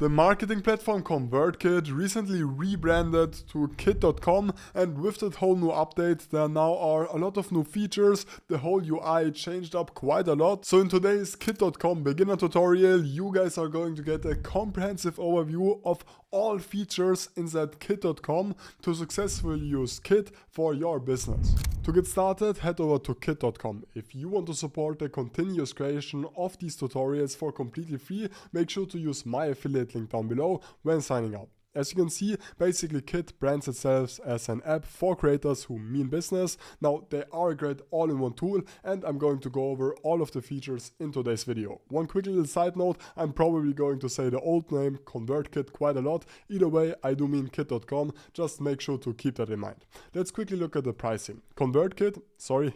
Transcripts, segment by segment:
The marketing platform ConvertKit recently rebranded to Kit.com, and with that whole new update there now are a lot of new features. The whole UI changed up quite a lot. So in today's Kit.com beginner tutorial you guys are going to get a comprehensive overview of all features inside Kit.com to successfully use Kit for your business. To get started, head over to Kit.com. If you want to support the continuous creation of these tutorials for completely free, make sure to use my affiliate link down below when signing up. As you can see, basically Kit brands itself as an app for creators who mean business. Now they are a great all-in-one tool and I'm going to go over all of the features in today's video. One quick little side note, I'm probably going to say the old name ConvertKit quite a lot. Either way, I do mean Kit.com, just make sure to keep that in mind. Let's quickly look at the pricing.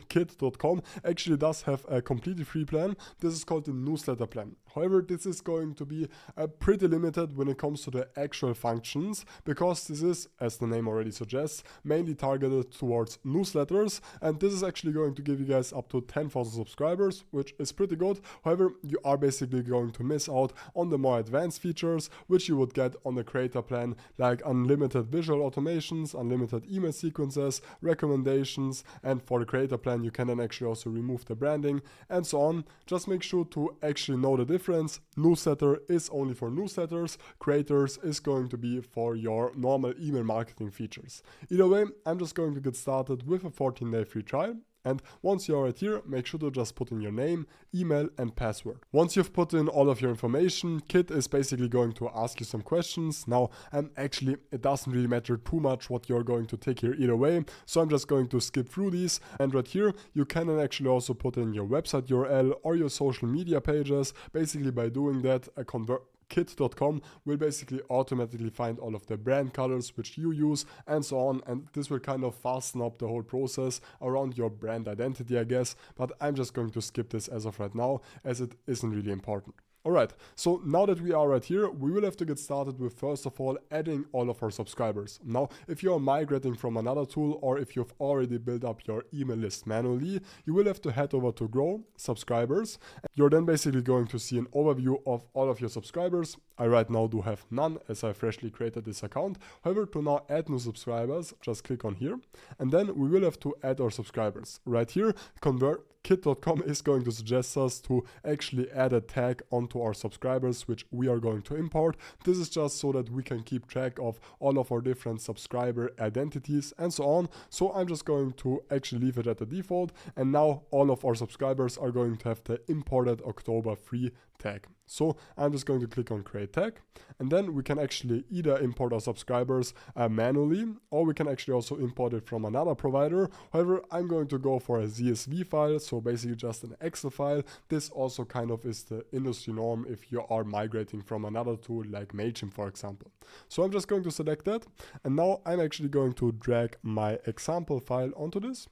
Kit.com actually does have a completely free plan. This is called the newsletter plan. However, this is going to be pretty limited when it comes to the actual functions, because this is, as the name already suggests, mainly targeted towards newsletters, and this is actually going to give you guys up to 10,000 subscribers, which is pretty good. However, you are basically going to miss out on the more advanced features which you would get on the creator plan, like unlimited visual automations, unlimited email sequences, recommendations, and for the creator plan you can then actually also remove the branding and so on. Just make sure to actually know the difference. Newsletter is only for newsletters, creators is going to be for your normal email marketing features. Either way, I'm just going to get started with a 14-day free trial. And once you're right here, make sure to just put in your name, email and password. Once you've put in all of your information, Kit is basically going to ask you some questions. Now, actually, it doesn't really matter too much what you're going to take here either way. So I'm just going to skip through these. And right here, you can then actually also put in your website URL or your social media pages. Basically, by doing that, Kit.com will basically automatically find all of the brand colors which you use and so on, and this will kind of fasten up the whole process around your brand identity, I guess, but I'm just going to skip this as of right now as it isn't really important. Alright, so now that we are right here, we will have to get started with first of all adding all of our subscribers. Now, if you are migrating from another tool or if you've already built up your email list manually, you will have to head over to Grow, Subscribers. You're then basically going to see an overview of all of your subscribers. I right now do have none as I freshly created this account. However, to now add new subscribers, just click on here and then we will have to add our subscribers. Right here, Kit.com is going to suggest us to actually add a tag onto our subscribers which we are going to import. This is just so that we can keep track of all of our different subscriber identities and so on. So I'm just going to actually leave it at the default, and now all of our subscribers are going to have the imported October free tag. So I'm just going to click on create tag, and then we can actually either import our subscribers manually, or we can actually also import it from another provider. However, I'm going to go for a CSV file, so basically just an Excel file. This also kind of is the industry norm if you are migrating from another tool like MailChimp, for example. So I'm just going to select that, and now I'm actually going to drag my example file onto this.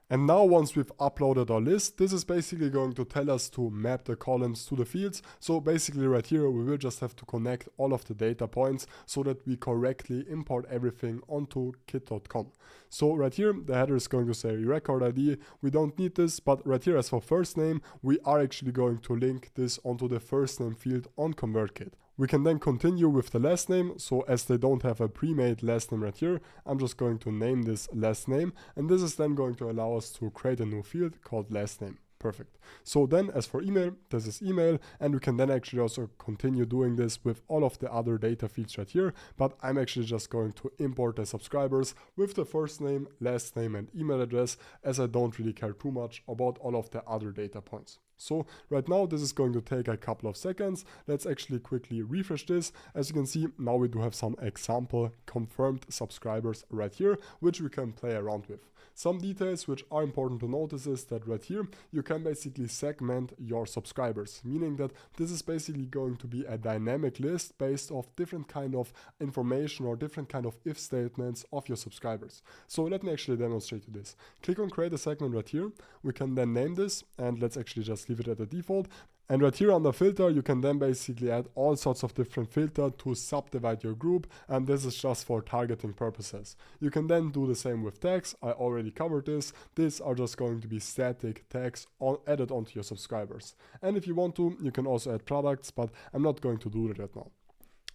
And now once we've uploaded our list, this is basically going to tell us to map the columns to the fields. So basically right here, we will just have to connect all of the data points so that we correctly import everything onto Kit.com. So right here, the header is going to say record ID. We don't need this, but right here as for first name, we are actually going to link this onto the first name field on ConvertKit. We can then continue with the last name, so as they don't have a pre-made last name right here, I'm just going to name this last name, and this is then going to allow us to create a new field called last name. Perfect. So then as for email, this is email, and we can then actually also continue doing this with all of the other data fields right here, but I'm actually just going to import the subscribers with the first name, last name and email address, as I don't really care too much about all of the other data points. So right now this is going to take a couple of seconds. Let's actually quickly refresh this. As you can see, now we do have some example confirmed subscribers right here, which we can play around with. Some details which are important to notice is that right here you can basically segment your subscribers, meaning that this is basically going to be a dynamic list based off different kind of information or different kind of if statements of your subscribers. So let me actually demonstrate you this. Click on create a segment right here. We can then name this, and let's actually just leave it at the default. And right here under filter, you can then basically add all sorts of different filters to subdivide your group, and this is just for targeting purposes. You can then do the same with tags. I already covered this. These are just going to be static tags added onto your subscribers. And if you want to, you can also add products, but I'm not going to do that right now.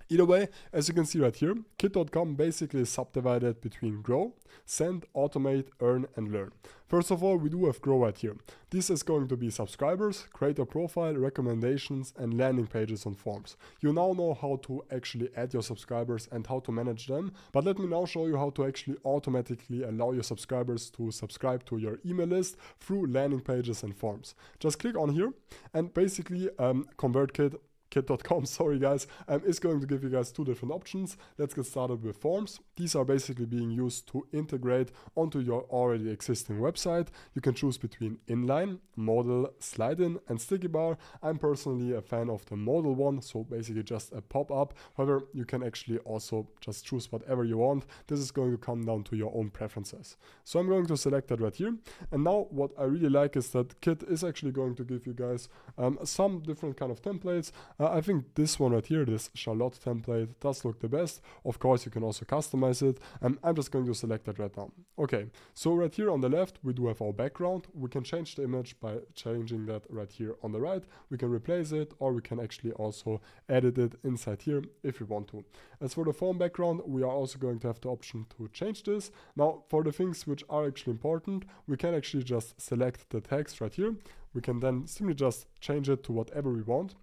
Either way, as you can see right here, kit.com basically is subdivided between grow, send, automate, earn, and learn. First of all, we do have grow right here. This is going to be subscribers, creator profile, recommendations, and landing pages on forms. You now know how to actually add your subscribers and how to manage them, but let me now show you how to actually automatically allow your subscribers to subscribe to your email list through landing pages and forms. Just click on here and basically ConvertKit kit.com, sorry guys, is going to give you guys two different options. Let's get started with forms. These are basically being used to integrate onto your already existing website. You can choose between inline, modal, slide-in, and sticky bar. I'm personally a fan of the modal one, so basically just a pop-up. However, you can actually also just choose whatever you want. This is going to come down to your own preferences. So I'm going to select that right here. And now what I really like is that Kit is actually going to give you guys some different kind of templates. I think this one right here, this Charlotte template, does look the best. Of course, you can also customize it. I'm just going to select that right now. Okay, so right here on the left, we do have our background. We can change the image by changing that right here on the right. We can replace it, or we can actually also edit it inside here if we want to. As for the form background, we are also going to have the option to change this. Now, for the things which are actually important, we can actually just select the text right here. We can then simply just change it to whatever we want.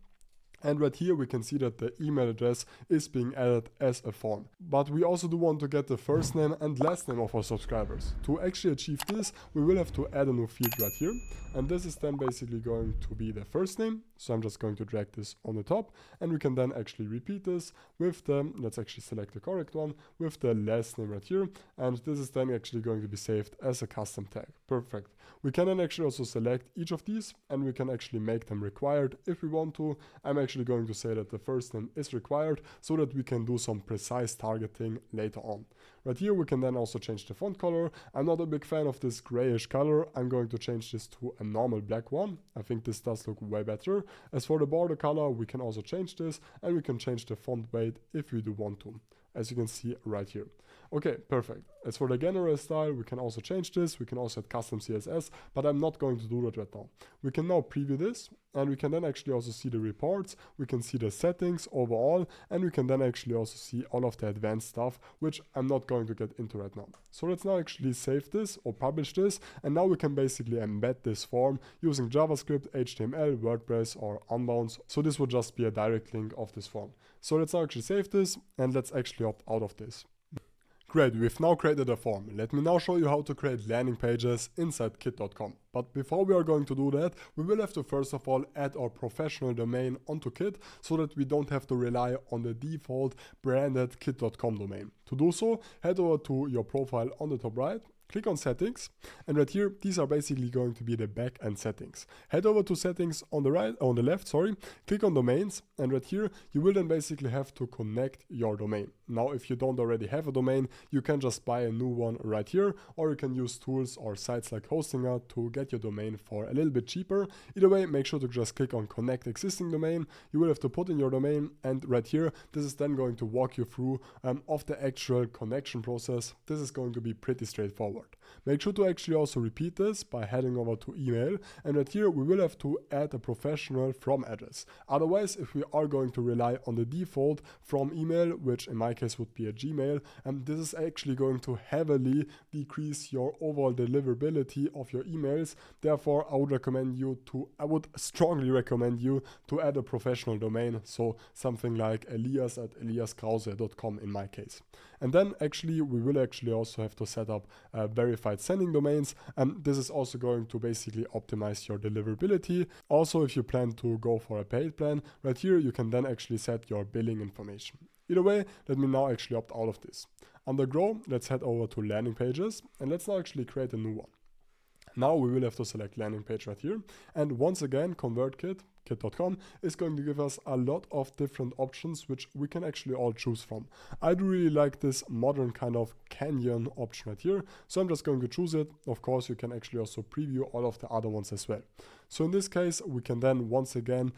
And right here we can see that the email address is being added as a form. But we also do want to get the first name and last name of our subscribers. To actually achieve this, we will have to add a new field right here. And this is then basically going to be the first name. So I'm just going to drag this on the top, and we can then actually repeat this with the, let's actually select the correct one, with the last name right here. And this is then actually going to be saved as a custom tag. Perfect. We can then actually also select each of these, and we can actually make them required if we want to. I'm actually going to say that the first name is required so that we can do some precise targeting later on. Right here we can then also change the font color. I'm not a big fan of this grayish color. I'm going to change this to a normal black one. I think this does look way better. As for the border color, we can also change this, and we can change the font weight if we do want to, as you can see right here. Okay, perfect. As for the general style, we can also change this. We can also add custom CSS, but I'm not going to do that right now. We can now preview this, and we can then actually also see the reports. We can see the settings overall, and we can then actually also see all of the advanced stuff, which I'm not going to get into right now. So let's now actually save this or publish this, and now we can basically embed this form using JavaScript, HTML, WordPress, or Unbounce. So this would just be a direct link of this form. So let's now actually save this, and let's actually opt out of this. Great, we've now created a form. Let me now show you how to create landing pages inside kit.com. But before we are going to do that, we will have to first of all add our professional domain onto Kit so that we don't have to rely on the default branded kit.com domain. To do so, head over to your profile on the top right, click on settings, and right here, these are basically going to be the backend settings. Head over to settings on the left, click on domains, and right here, you will then basically have to connect your domain. Now, if you don't already have a domain, you can just buy a new one right here, or you can use tools or sites like Hostinger to get your domain for a little bit cheaper. Either way, make sure to just click on connect existing domain. You will have to put in your domain, and right here, this is then going to walk you through of the actual connection process. This is going to be pretty straightforward. Make sure to actually also repeat this by heading over to email, and right here we will have to add a professional from address. Otherwise, if we are going to rely on the default from email, which in my case would be a Gmail, this is actually going to heavily decrease your overall deliverability of your emails. Therefore, I would strongly recommend you to add a professional domain, so something like elias@eliaskrause.com in my case. And then actually we will actually also have to set up verified sending domains, and this is also going to basically optimize your deliverability. Also, if you plan to go for a paid plan, right here you can then actually set your billing information. Either way, let me now actually opt out of this. Under Grow, let's head over to landing pages, and let's now actually create a new one. Now we will have to select landing page right here, and once again ConvertKit, kit.com is going to give us a lot of different options which we can actually all choose from. I do really like this modern kind of canyon option right here, so I'm just going to choose it. Of course, you can actually also preview all of the other ones as well. So in this case, we can then once again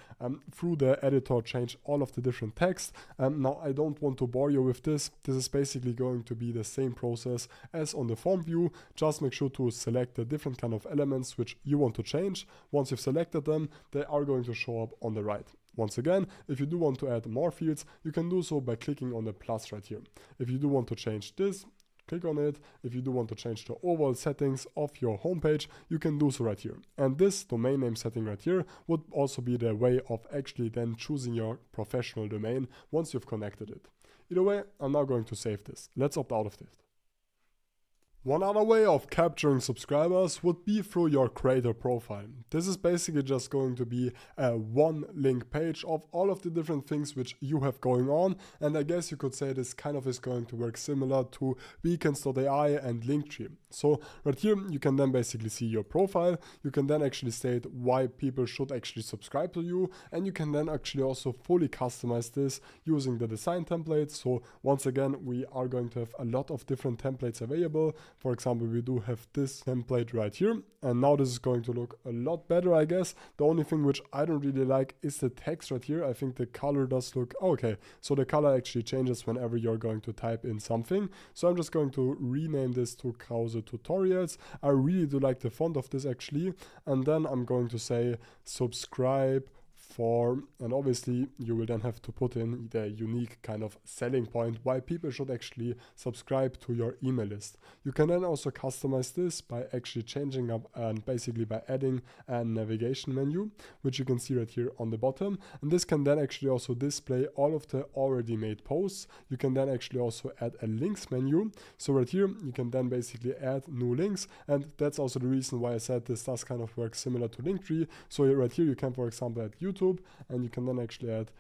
through the editor change all of the different text. Now I don't want to bore you with this. This is basically going to be the same process as on the form view. Just make sure to select the different kind of elements which you want to change. Once you've selected them, they are going to show up on the right. Once again, if you do want to add more fields, you can do so by clicking on the plus right here. If you do want to change this, click on it. If you do want to change the overall settings of your homepage, you can do so right here. And this domain name setting right here would also be the way of actually then choosing your professional domain once you've connected it. Either way, I'm now going to save this. Let's opt out of this. One other way of capturing subscribers would be through your creator profile. This is basically just going to be a one link page of all of the different things which you have going on, and I guess you could say this kind of is going to work similar to Beacons.ai and Linktree. So right here you can then basically see your profile, you can then actually state why people should actually subscribe to you, and you can then actually also fully customize this using the design templates. So once again, we are going to have a lot of different templates available. For example, we do have this template right here, and now this is going to look a lot better, I guess. The only thing which I don't really like is the text right here. I think the color does look okay. So the color actually changes whenever you're going to type in something. So I'm just going to rename this to Krause Tutorials. I really do like the font of this actually. And then I'm going to say subscribe for, and obviously you will then have to put in the unique kind of selling point why people should actually subscribe to your email list. You can then also customize this by actually changing up and basically by adding a navigation menu, which you can see right here on the bottom. And this can then actually also display all of the already made posts. You can then actually also add a links menu. So right here you can then basically add new links, and that's also the reason why I said this does kind of work similar to Linktree. So right here you can, for example, add YouTube, and you can then actually add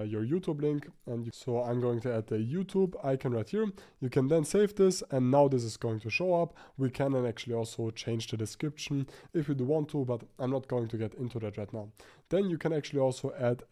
your YouTube link, and so I'm going to add the YouTube icon right here. You can then save this, and now this is going to show up. We can then actually also change the description if you do want to, but I'm not going to get into that right now. Then you can actually also add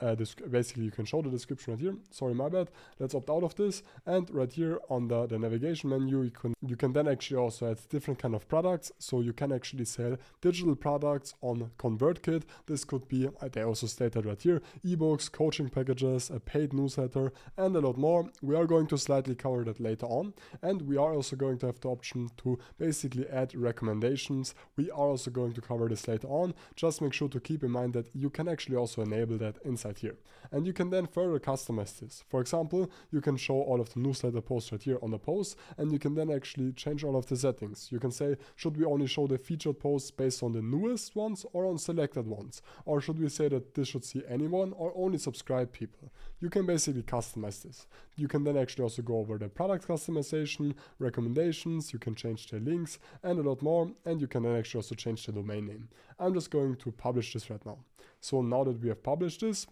basically you can show the description right here. Sorry, my bad. Let's opt out of this, and right here on the navigation menu you can then actually also add different kind of products. So you can actually sell digital products on ConvertKit. This could be, they also stated right here, ebooks, coaching packages, a paid newsletter, and a lot more. We are going to slightly cover that later on, and we are also going to have the option to basically add recommendations. We are also going to cover this later on. Just make sure to keep in mind that you can actually also enable that inside here, and you can then further customize this. For example, you can show all of the newsletter posts right here on the post, and you can then actually change all of the settings. You can say, should we only show the featured posts based on the newest ones or on selected ones, or should we say that this should see anyone or only subscribed people? You can basically customize this. You can then actually also go over the product customization, recommendations, you can change the links and a lot more, and you can then actually also change the domain name. I'm just going to publish this right now. So now that we have published this,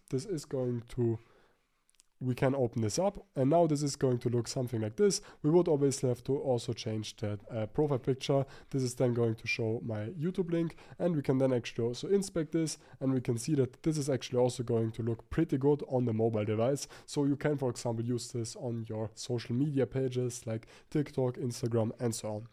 we can open this up, and now this is going to look something like this. We would obviously have to also change that profile picture. This is then going to show my YouTube link, and we can then actually also inspect this, and we can see that this is actually also going to look pretty good on the mobile device. So you can, for example, use this on your social media pages like TikTok, Instagram, and so on.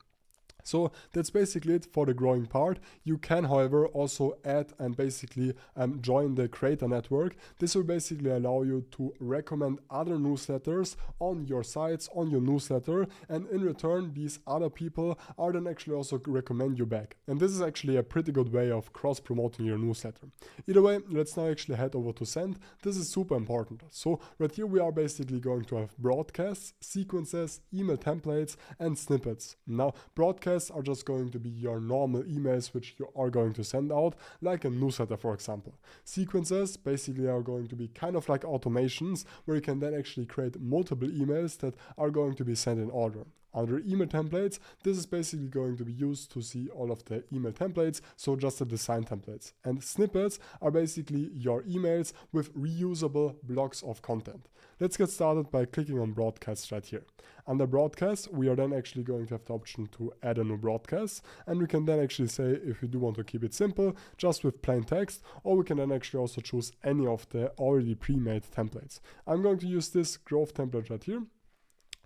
So that's basically it for the growing part. You can, however, also add and basically join the creator network. This will basically allow you to recommend other newsletters on your sites, on your newsletter, and in return, these other people are then actually also recommend you back. And this is actually a pretty good way of cross-promoting your newsletter. Either way, let's now actually head over to send. This is super important. So right here, we are basically going to have broadcasts, sequences, email templates, and snippets. Now, broadcasts are just going to be your normal emails which you are going to send out, like a newsletter, for example. Sequences basically are going to be kind of like automations where you can then actually create multiple emails that are going to be sent in order. Under email templates, this is basically going to be used to see all of the email templates, so just the design templates. And snippets are basically your emails with reusable blocks of content. Let's get started by clicking on broadcast right here. Under broadcast, we are then actually going to have the option to add a new broadcast, and we can then actually say if we do want to keep it simple, just with plain text, or we can then actually also choose any of the already pre-made templates. I'm going to use this growth template right here.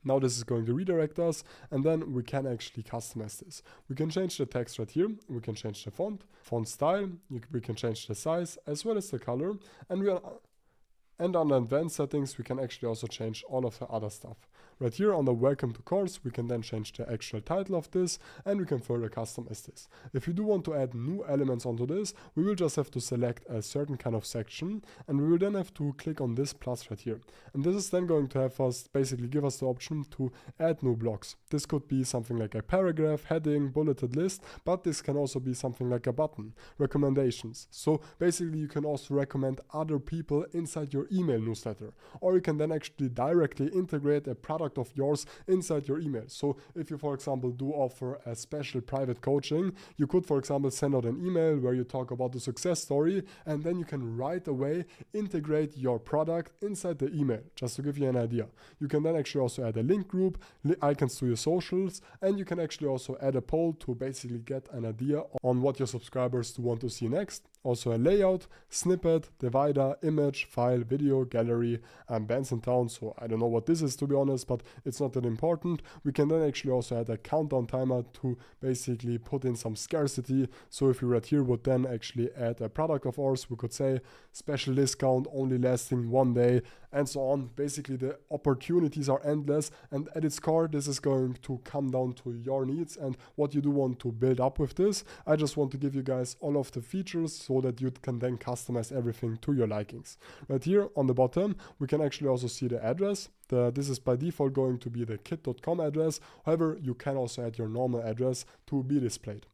Now this is going to redirect us, and then we can actually customize this. We can change the text right here, we can change the font style, we can change the size as well as the color, and under advanced settings we can actually also change all of the other stuff. Right here on the welcome to course, we can then change the actual title of this, and we can further customize this. If you do want to add new elements onto this, we will just have to select a certain kind of section, and we will then have to click on this plus right here. And this is then going to have us basically give us the option to add new blocks. This could be something like a paragraph, heading, bulleted list, but this can also be something like a button, recommendations. So basically you can also recommend other people inside your email newsletter, or you can then actually directly integrate a product of yours inside your email. So if you, for example, do offer a special private coaching, you could, for example, send out an email where you talk about the success story, and then you can right away integrate your product inside the email, just to give you an idea. You can then actually also add a link group, icons to your socials, and you can actually also add a poll to basically get an idea on what your subscribers want to see next. Also a layout, snippet, divider, image, file, video, gallery, bands and towns. So I don't know what this is, to be honest, but it's not that important. We can then actually also add a countdown timer to basically put in some scarcity. So if we right here would then actually add a product of ours, we could say special discount only lasting 1 day, and so on. Basically the opportunities are endless, and at its core this is going to come down to your needs and what you do want to build up with this. I just want to give you guys all of the features so that you can then customize everything to your likings. Right here on the bottom we can actually also see the address. This is by default going to be the kit.com address. However, you can also add your normal address to be displayed.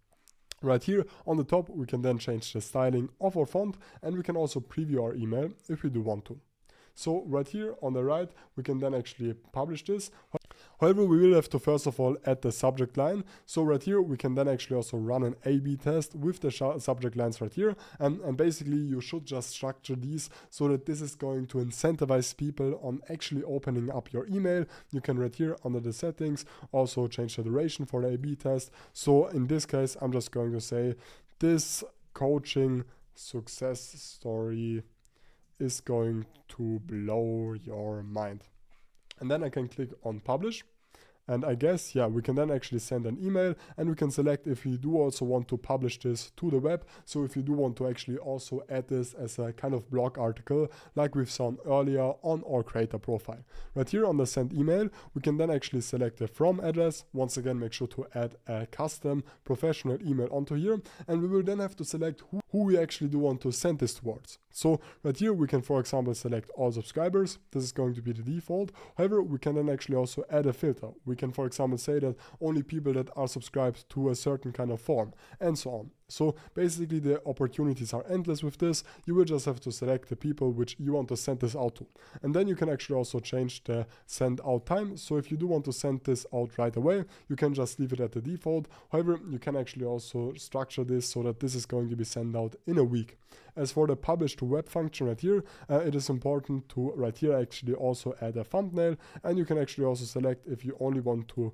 Right here on the top we can then change the styling of our font, and we can also preview our email if we do want to. So right here on the right we can then actually publish this. However, we will have to first of all add the subject line. So right here we can then actually also run an A/B test with the subject lines right here, and basically you should just structure these so that this is going to incentivize people on actually opening up your email. You can right here under the settings also change the duration for the A/B test. So in this case I'm just going to say this coaching success story is going to blow your mind. And then I can click on publish. And I guess, yeah, we can then actually send an email, and we can select if you do also want to publish this to the web. So if you do want to actually also add this as a kind of blog article, like we've seen earlier on our creator profile. Right here on the send email, we can then actually select the from address. Once again, make sure to add a custom professional email onto here. And we will then have to select who we actually do want to send this towards. So right here, we can, for example, select all subscribers. This is going to be the default. However, we can then actually also add a filter. We can, for example, say that only people that are subscribed to a certain kind of form, and so on. So basically the opportunities are endless with this. You will just have to select the people which you want to send this out to. And then you can actually also change the send out time. So if you do want to send this out right away, you can just leave it at the default. However, you can actually also structure this so that this is going to be sent out in a week. As for the publish to web function right here, it is important to right here actually also add a thumbnail, and you can actually also select if you only want to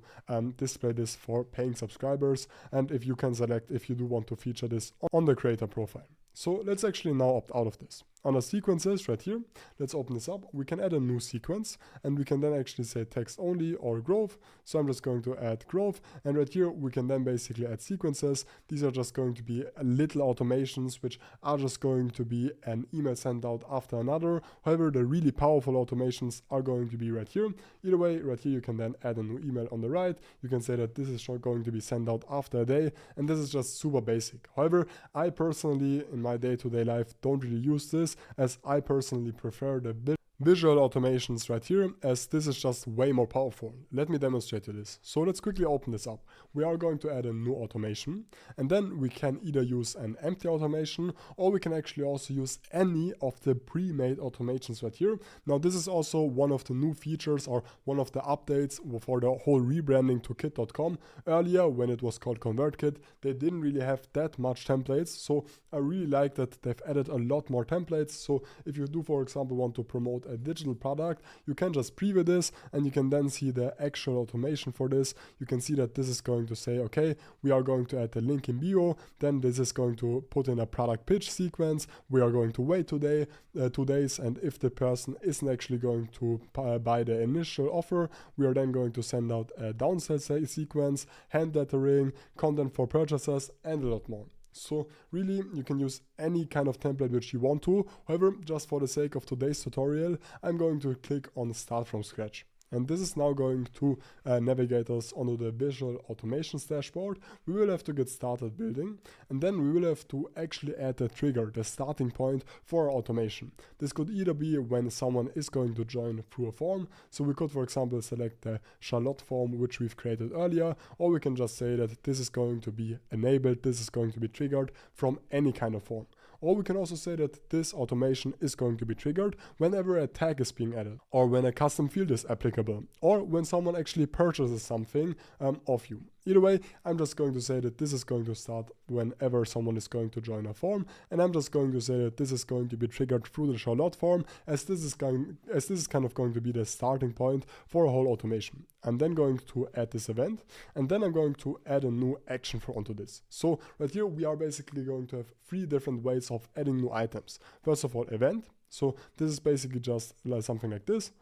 display this for paying subscribers, and if you can select if you do want to feature this on the creator profile. So let's actually now opt out of this. Under sequences right here, let's open this up. We can add a new sequence, and we can then actually say text only or growth. So I'm just going to add growth, and right here we can then basically add sequences. These are just going to be little automations which are just going to be an email sent out after another. However, the really powerful automations are going to be right here. Either way, right here you can then add a new email on the right. You can say that this is going to be sent out after a day, and this is just super basic. However, I personally in my day-to-day life don't really use this, as I personally prefer the visual automations right here, as this is just way more powerful. Let me demonstrate you this. So let's quickly open this up. We are going to add a new automation, and then we can either use an empty automation, or we can actually also use any of the pre-made automations right here. Now this is also one of the new features or one of the updates for the whole rebranding to kit.com. Earlier, when it was called ConvertKit, they didn't really have that much templates, so I really like that they've added a lot more templates. So if you do, for example, want to promote a digital product, you can just preview this, and you can then see the actual automation for this. You can see that this is going to say, okay, we are going to add the link in bio, then this is going to put in a product pitch sequence, we are going to wait 2 days, and if the person isn't actually going to buy the initial offer, we are then going to send out a downsell sequence, hand lettering, content for purchasers, and a lot more. So really, you can use any kind of template which you want to. However, just for the sake of today's tutorial, I'm going to click on Start from Scratch. And this is now going to navigate us onto the visual automations dashboard. We will have to get started building, and then we will have to actually add the trigger, the starting point for our automation. This could either be when someone is going to join through a form. So we could, for example, select the Charlotte form, which we've created earlier, or we can just say that this is going to be enabled, this is going to be triggered from any kind of form. Or we can also say that this automation is going to be triggered whenever a tag is being added, or when a custom field is applicable, or when someone actually purchases something of you. Either way, I'm just going to say that this is going to start whenever someone is going to join a form, and I'm just going to say that this is going to be triggered through the Charlotte form, as this is kind of going to be the starting point for a whole automation. I'm then going to add this event, and then I'm going to add a new action onto this. So right here we are basically going to have 3 different ways of adding new items. First of all, event. So this is basically just like something like this.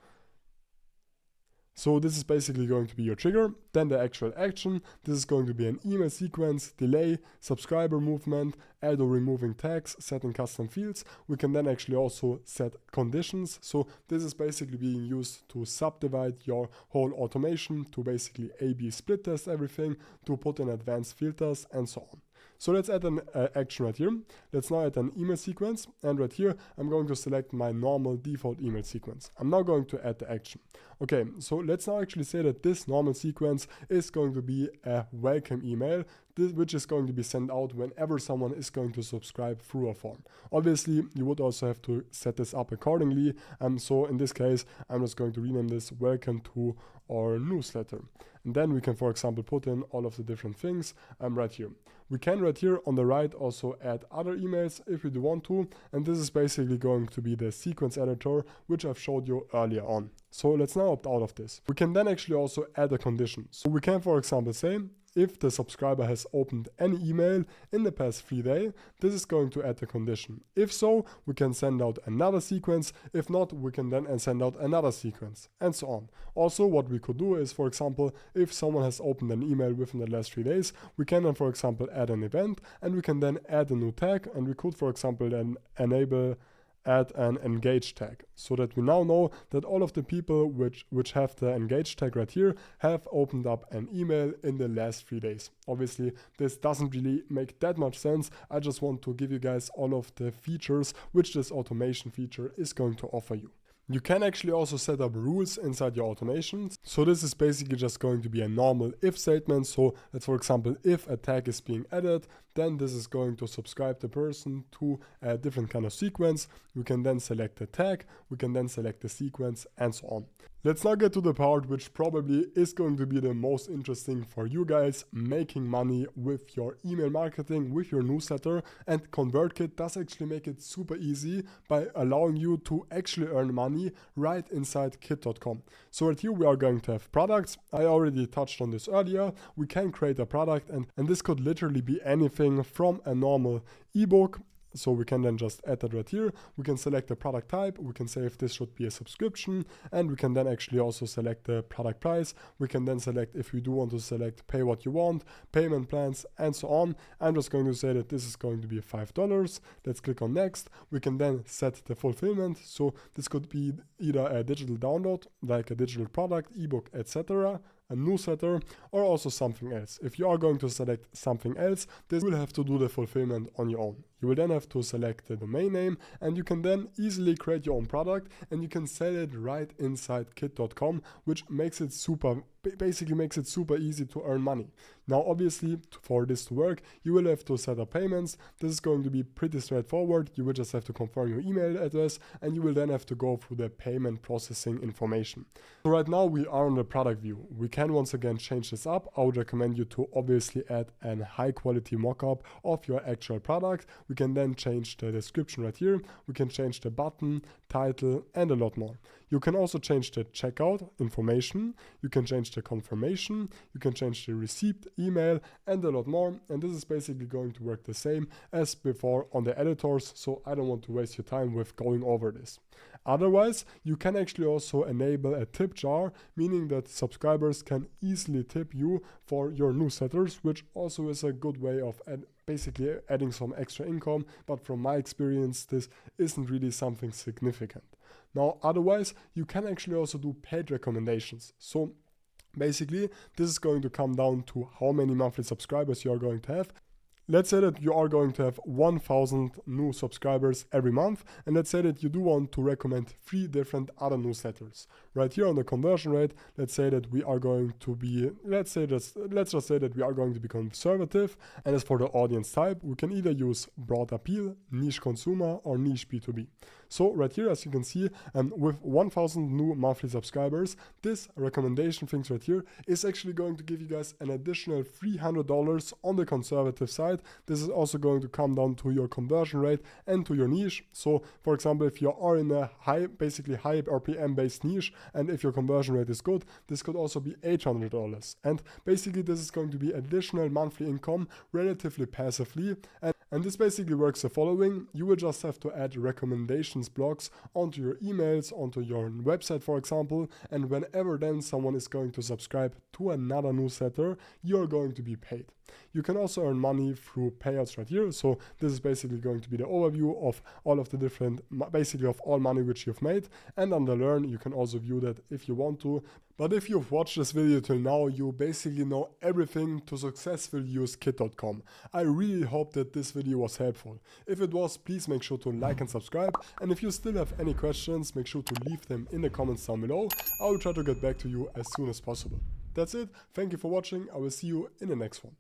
So this is basically going to be your trigger, then the actual action. This is going to be an email sequence, delay, subscriber movement, add or removing tags, setting custom fields. We can then actually also set conditions. So this is basically being used to subdivide your whole automation, to basically A/B split test everything, to put in advanced filters and so on. So let's add an action right here. Let's now add an email sequence, and right here I'm going to select my normal default email sequence. I'm now going to add the action. Okay, so let's now actually say that this normal sequence is going to be a welcome email, which is going to be sent out whenever someone is going to subscribe through a form. Obviously, you would also have to set this up accordingly. So in this case, I'm just going to rename this welcome to our newsletter. And then we can, for example, put in all of the different things right here. We can right here on the right also add other emails if we do want to. And this is basically going to be the sequence editor, which I've showed you earlier on. So let's now opt out of this. We can then actually also add a condition. So we can, for example, say, if the subscriber has opened any email in the past 3 days, this is going to add a condition. If so, we can send out another sequence. If not, we can then send out another sequence, and so on. Also, what we could do is, for example, if someone has opened an email within the last 3 days, we can then, for example, add an event, and we can then add a new tag, and we could, for example, then add an engage tag, so that we now know that all of the people which have the engage tag right here have opened up an email in the last 3 days. Obviously, this doesn't really make that much sense. I just want to give you guys all of the features which this automation feature is going to offer you. You can actually also set up rules inside your automations. So this is basically just going to be a normal if statement. So that, for example, if a tag is being added, then this is going to subscribe the person to a different kind of sequence. We can then select the tag, we can then select the sequence, and so on. Let's now get to the part which probably is going to be the most interesting for you guys, making money with your email marketing, with your newsletter. And ConvertKit does actually make it super easy by allowing you to actually earn money right inside kit.com. So right here we are going to have products. I already touched on this earlier. We can create a product, and this could literally be anything from a normal ebook. So we can then just add that right here. We can select the product type. We can say if this should be a subscription, and we can then actually also select the product price. We can then select if we do want to select pay what you want, payment plans, and so on. I'm just going to say that this is going to be $5. Let's click on next. We can then set the fulfillment. So this could be either a digital download, like a digital product, ebook, etc., a newsletter, or also something else. If you are going to select something else, this will have to do the fulfillment on your own. You will then have to select the domain name, and you can then easily create your own product, and you can sell it right inside kit.com, which basically makes it super easy to earn money. Now, obviously, for this to work, you will have to set up payments. This is going to be pretty straightforward. You will just have to confirm your email address, and you will then have to go through the payment processing information. So right now we are on the product view. We can once again change this up. I would recommend you to obviously add a high quality mockup of your actual product. We can then change the description right here. We can change the button, title, and a lot more. You can also change the checkout information. You can change the confirmation. You can change the receipt email, and a lot more. And this is basically going to work the same as before on the editors. So I don't want to waste your time with going over this. Otherwise, you can actually also enable a tip jar, meaning that subscribers can easily tip you for your newsletters, which also is a good way of basically adding some extra income. But from my experience, this isn't really something significant. Now, otherwise, you can actually also do paid recommendations. So basically, this is going to come down to how many monthly subscribers you are going to have. Let's say that you are going to have 1,000 new subscribers every month, and let's say that you do want to recommend 3 different other newsletters. Right here on the conversion rate, let's say that we are going to be, let's just say that we are going to be conservative. And as for the audience type, we can either use broad appeal, niche consumer, or niche B2B. So right here, as you can see, with 1,000 new monthly subscribers, this recommendation things right here is actually going to give you guys an additional $300 on the conservative side. This is also going to come down to your conversion rate and to your niche. So for example, if you are in a basically high RPM based niche, and if your conversion rate is good, this could also be $800. And basically this is going to be additional monthly income relatively passively. And this basically works the following. You will just have to add recommendations blocks onto your emails, onto your website, for example. And whenever then someone is going to subscribe to another newsletter, you're going to be paid. You can also earn money through payouts right here. So this is basically going to be the overview of all of the different, basically of all money which you've made. And under learn, you can also view that if you want to. But if you've watched this video till now, you basically know everything to successfully use Kit.com. I really hope that this video was helpful. If it was, please make sure to like and subscribe. And if you still have any questions, make sure to leave them in the comments down below. I will try to get back to you as soon as possible. That's it. Thank you for watching. I will see you in the next one.